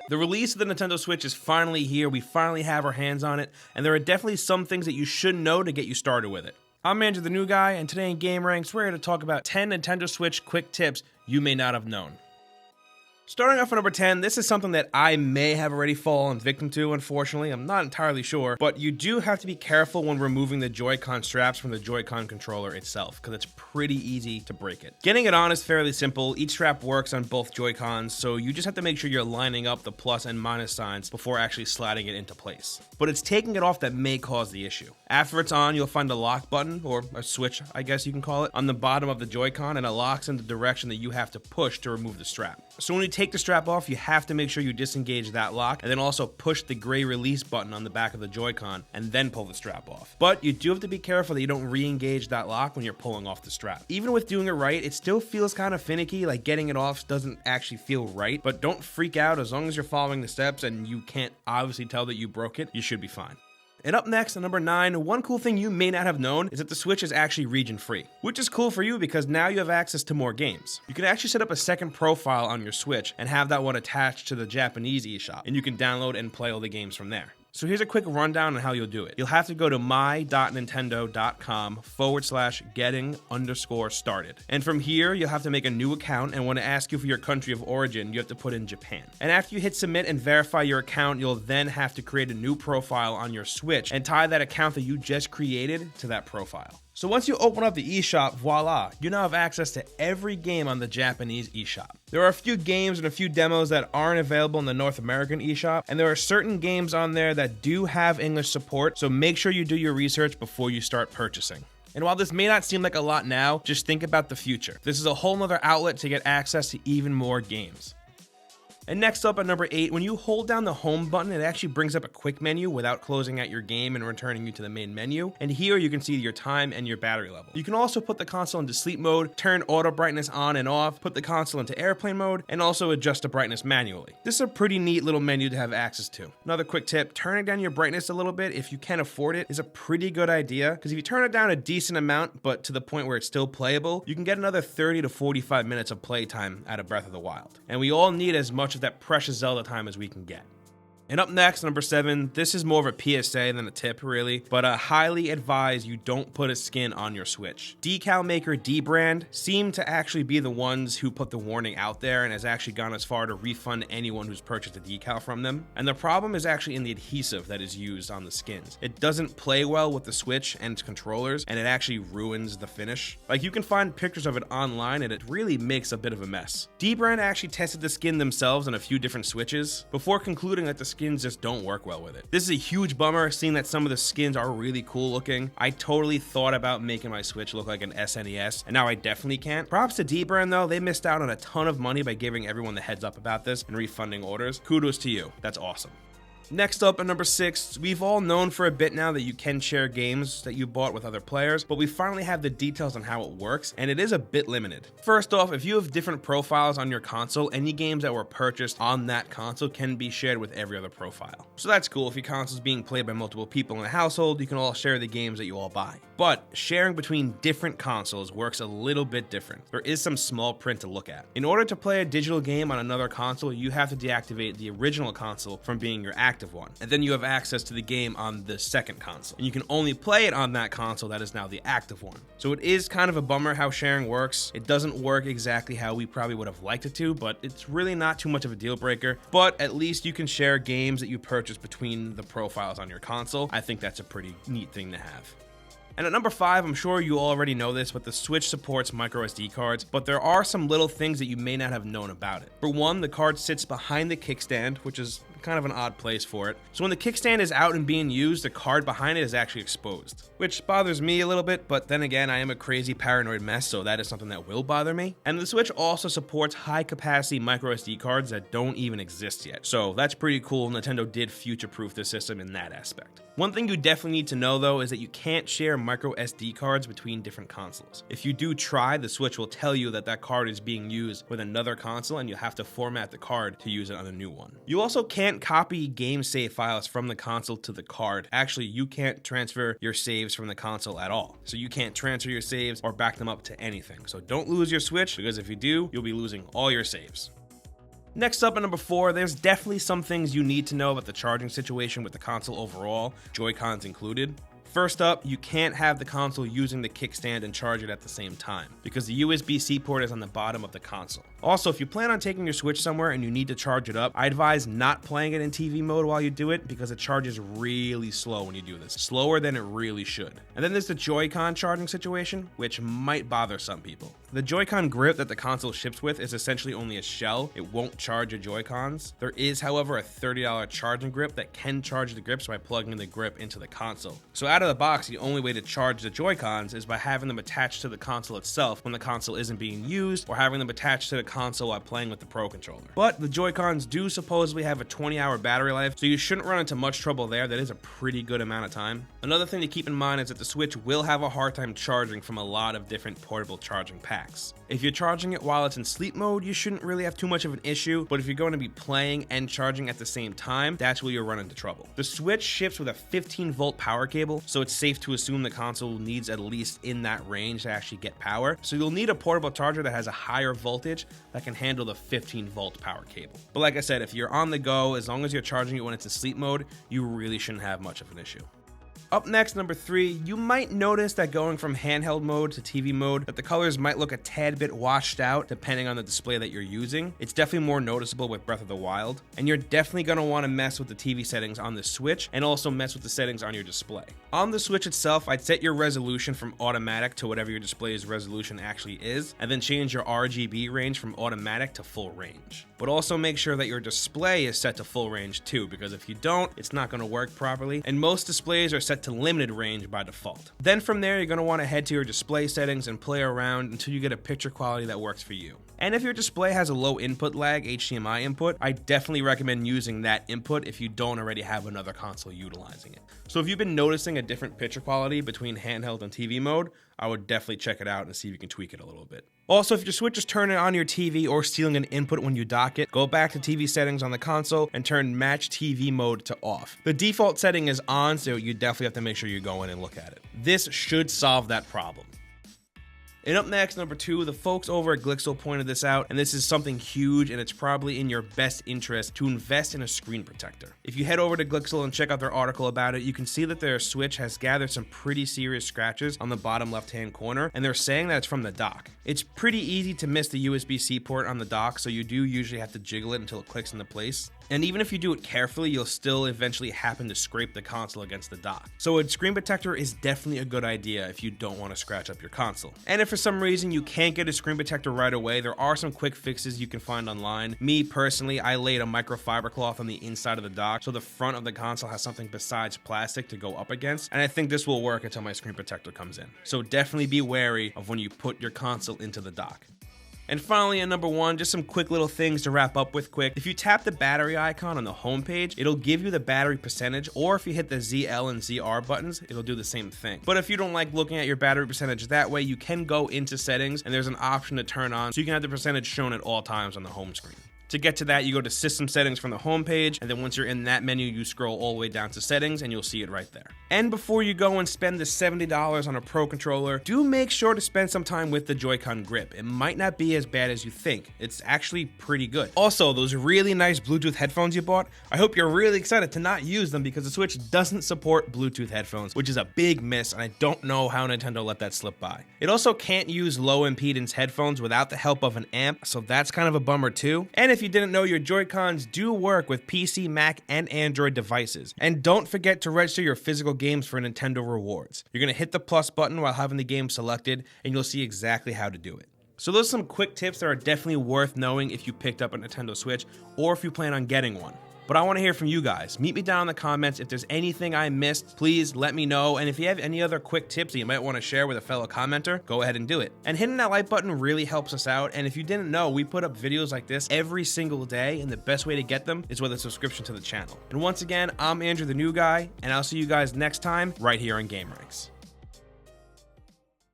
The release of the Nintendo Switch is finally here, we finally have our hands on it, and there are definitely some things that you should know to get you started with it. I'm Andrew the New Guy, and today in GameRanx, we're here to talk about 10 Nintendo Switch quick tips you may not have known. Starting off at number 10, this is something that I may have already fallen victim to, unfortunately. I'm not entirely sure, but you do have to be careful when removing the Joy-Con straps from the Joy-Con controller itself, because it's pretty easy to break it. Getting it on is fairly simple. Each strap works on both Joy-Cons, so you just have to make sure you're lining up the plus and minus signs before actually sliding it into place. But it's taking it off that may cause the issue. After it's on, you'll find a lock button, or a switch, I guess you can call it, on the bottom of the Joy-Con, and it locks in the direction that you have to push to remove the strap. So when you take the strap off, you have to make sure you disengage that lock, and then also push the gray release button on the back of the Joy-Con, and then pull the strap off. But you do have to be careful that you don't re-engage that lock when you're pulling off the strap. Even with doing it right, it still feels kind of finicky, like getting it off doesn't actually feel right, but don't freak out. As long as you're following the steps and you can't obviously tell that you broke it, you should be fine. And up next, at number 9, one cool thing you may not have known is that the Switch is actually region-free, which is cool for you because now you have access to more games. You can actually set up a second profile on your Switch and have that one attached to the Japanese eShop, and you can download and play all the games from there. So here's a quick rundown on how you'll do it. You'll have to go to my.nintendo.com/getting_started. And from here, you'll have to make a new account, and when it asks you for your country of origin, you have to put in Japan. And after you hit submit and verify your account, you'll then have to create a new profile on your Switch and tie that account that you just created to that profile. So once you open up the eShop, voila, you now have access to every game on the Japanese eShop. There are a few games and a few demos that aren't available in the North American eShop, and there are certain games on there that do have English support, so make sure you do your research before you start purchasing. And while this may not seem like a lot now, just think about the future. This is a whole nother outlet to get access to even more games. And next up at number 8, when you hold down the home button, it actually brings up a quick menu without closing out your game and returning you to the main menu. And here you can see your time and your battery level. You can also put the console into sleep mode, turn auto brightness on and off, put the console into airplane mode, and also adjust the brightness manually. This is a pretty neat little menu to have access to. Another quick tip, turning down your brightness a little bit if you can afford it is a pretty good idea, because if you turn it down a decent amount, but to the point where it's still playable, you can get another 30 to 45 minutes of playtime out of Breath of the Wild. And we all need as much of that precious Zelda time as we can get. And up next, number 7, this is more of a PSA than a tip really, but I highly advise you don't put a skin on your Switch. Decal maker dbrand seem to actually be the ones who put the warning out there and has actually gone as far to refund anyone who's purchased a decal from them. And the problem is actually in the adhesive that is used on the skins. It doesn't play well with the Switch and its controllers, and it actually ruins the finish. Like, you can find pictures of it online and it really makes a bit of a mess. Dbrand actually tested the skin themselves on a few different Switches before concluding that the skins just don't work well with it. This is a huge bummer, seeing that some of the skins are really cool looking. I totally thought about making my Switch look like an SNES, and now I definitely can't. Props to dbrand though, they missed out on a ton of money by giving everyone the heads up about this and refunding orders. Kudos to you, that's awesome. Next up at number 6, we've all known for a bit now that you can share games that you bought with other players, but we finally have the details on how it works, and it is a bit limited. First off, if you have different profiles on your console, any games that were purchased on that console can be shared with every other profile. So that's cool. If your console is being played by multiple people in a household, you can all share the games that you all buy. But sharing between different consoles works a little bit different. There is some small print to look at. In order to play a digital game on another console, you have to deactivate the original console from being your active one, and then you have access to the game on the second console, and you can only play it on that console that is now the active one. So it is kind of a bummer how sharing works. It doesn't work exactly how we probably would have liked it to, but it's really not too much of a deal breaker. But at least you can share games that you purchase between the profiles on your console. I think that's a pretty neat thing to have. And at number 5, I'm sure you already know this, but the Switch supports microSD cards, but there are some little things that you may not have known about it. For one, the card sits behind the kickstand, which is kind of an odd place for it. So when the kickstand is out and being used, the card behind it is actually exposed, which bothers me a little bit, but then again, I am a crazy paranoid mess, so that is something that will bother me. And the Switch also supports high-capacity microSD cards that don't even exist yet, so that's pretty cool. Nintendo did future-proof the system in that aspect. One thing you definitely need to know though is that you can't share micro SD cards between different consoles. If you do try, the Switch will tell you that that card is being used with another console and you have to format the card to use it on a new one. You also can't copy game save files from the console to the card. Actually, you can't transfer your saves from the console at all. So you can't transfer your saves or back them up to anything. So don't lose your Switch, because if you do, you'll be losing all your saves. Next up at number 4, there's definitely some things you need to know about the charging situation with the console overall, Joy-Cons included. First up, you can't have the console using the kickstand and charge it at the same time, because the USB-C port is on the bottom of the console. Also, if you plan on taking your Switch somewhere and you need to charge it up, I advise not playing it in TV mode while you do it, because it charges really slow when you do this, slower than it really should. And then there's the Joy-Con charging situation, which might bother some people. The Joy-Con grip that the console ships with is essentially only a shell. It won't charge your Joy-Cons. There is, however, a $30 charging grip that can charge the grips by plugging the grip into the console. So out of the box, the only way to charge the Joy-Cons is by having them attached to the console itself when the console isn't being used, or having them attached to the console while playing with the Pro Controller. But the Joy-Cons do supposedly have a 20-hour battery life, so you shouldn't run into much trouble there. That is a pretty good amount of time. Another thing to keep in mind is that the Switch will have a hard time charging from a lot of different portable charging packs. If you're charging it while it's in sleep mode, you shouldn't really have too much of an issue, but if you're going to be playing and charging at the same time, that's where you'll run into trouble. The Switch ships with a 15-volt power cable, so it's safe to assume the console needs at least in that range to actually get power. So you'll need a portable charger that has a higher voltage that can handle the 15-volt power cable. But like I said, if you're on the go, as long as you're charging it when it's in sleep mode, you really shouldn't have much of an issue. Up next, number 3, you might notice that going from handheld mode to TV mode, that the colors might look a tad bit washed out depending on the display that you're using. It's definitely more noticeable with Breath of the Wild, and you're definitely going to want to mess with the TV settings on the Switch and also mess with the settings on your display. On the Switch itself, I'd set your resolution from automatic to whatever your display's resolution actually is, and then change your RGB range from automatic to full range. But also make sure that your display is set to full range too, because if you don't, it's not going to work properly, and most displays are set to limited range by default. Then from there, you're going to want to head to your display settings and play around until you get a picture quality that works for you. And if your display has a low input lag HDMI input, I definitely recommend using that input if you don't already have another console utilizing it. So if you've been noticing a different picture quality between handheld and TV mode, I would definitely check it out and see if you can tweak it a little bit. Also, if your Switch is turning on your TV or stealing an input when you dock it, go back to TV settings on the console and turn Match TV mode to off. The default setting is on, so you definitely have to make sure you go in and look at it. This should solve that problem. And up next, number 2, the folks over at Glixel pointed this out, and this is something huge, and it's probably in your best interest to invest in a screen protector. If you head over to Glixel and check out their article about it, you can see that their Switch has gathered some pretty serious scratches on the bottom left-hand corner, and they're saying that it's from the dock. It's pretty easy to miss the USB-C port on the dock, so you do usually have to jiggle it until it clicks into place. And even if you do it carefully, you'll still eventually happen to scrape the console against the dock. So a screen protector is definitely a good idea if you don't want to scratch up your console. And if for some reason you can't get a screen protector right away, there are some quick fixes you can find online. Me personally, I laid a microfiber cloth on the inside of the dock so the front of the console has something besides plastic to go up against, and I think this will work until my screen protector comes in. So definitely be wary of when you put your console into the dock. And finally, at number 1, just some quick little things to wrap up with quick. If you tap the battery icon on the home page, it'll give you the battery percentage, or if you hit the ZL and ZR buttons, it'll do the same thing. But if you don't like looking at your battery percentage that way, you can go into settings, and there's an option to turn on, so you can have the percentage shown at all times on the home screen. To get to that, you go to System Settings from the home page, and then once you're in that menu, you scroll all the way down to Settings, and you'll see it right there. And before you go and spend the $70 on a Pro Controller, do make sure to spend some time with the Joy-Con grip. It might not be as bad as you think. It's actually pretty good. Also, those really nice Bluetooth headphones you bought, I hope you're really excited to not use them because the Switch doesn't support Bluetooth headphones, which is a big miss, and I don't know how Nintendo let that slip by. It also can't use low impedance headphones without the help of an amp, so that's kind of a bummer too. And if you didn't know, your Joy-Cons do work with PC, Mac, and Android devices. And don't forget to register your physical games for Nintendo Rewards. You're going to hit the plus button while having the game selected, and you'll see exactly how to do it. So those are some quick tips that are definitely worth knowing if you picked up a Nintendo Switch or if you plan on getting one. But I want to hear from you guys. Meet me down in the comments. If there's anything I missed, please let me know. And if you have any other quick tips that you might want to share with a fellow commenter, go ahead and do it. And hitting that like button really helps us out. And if you didn't know, we put up videos like this every single day, and the best way to get them is with a subscription to the channel. And once again, I'm Andrew the New Guy, and I'll see you guys next time right here on gameranx.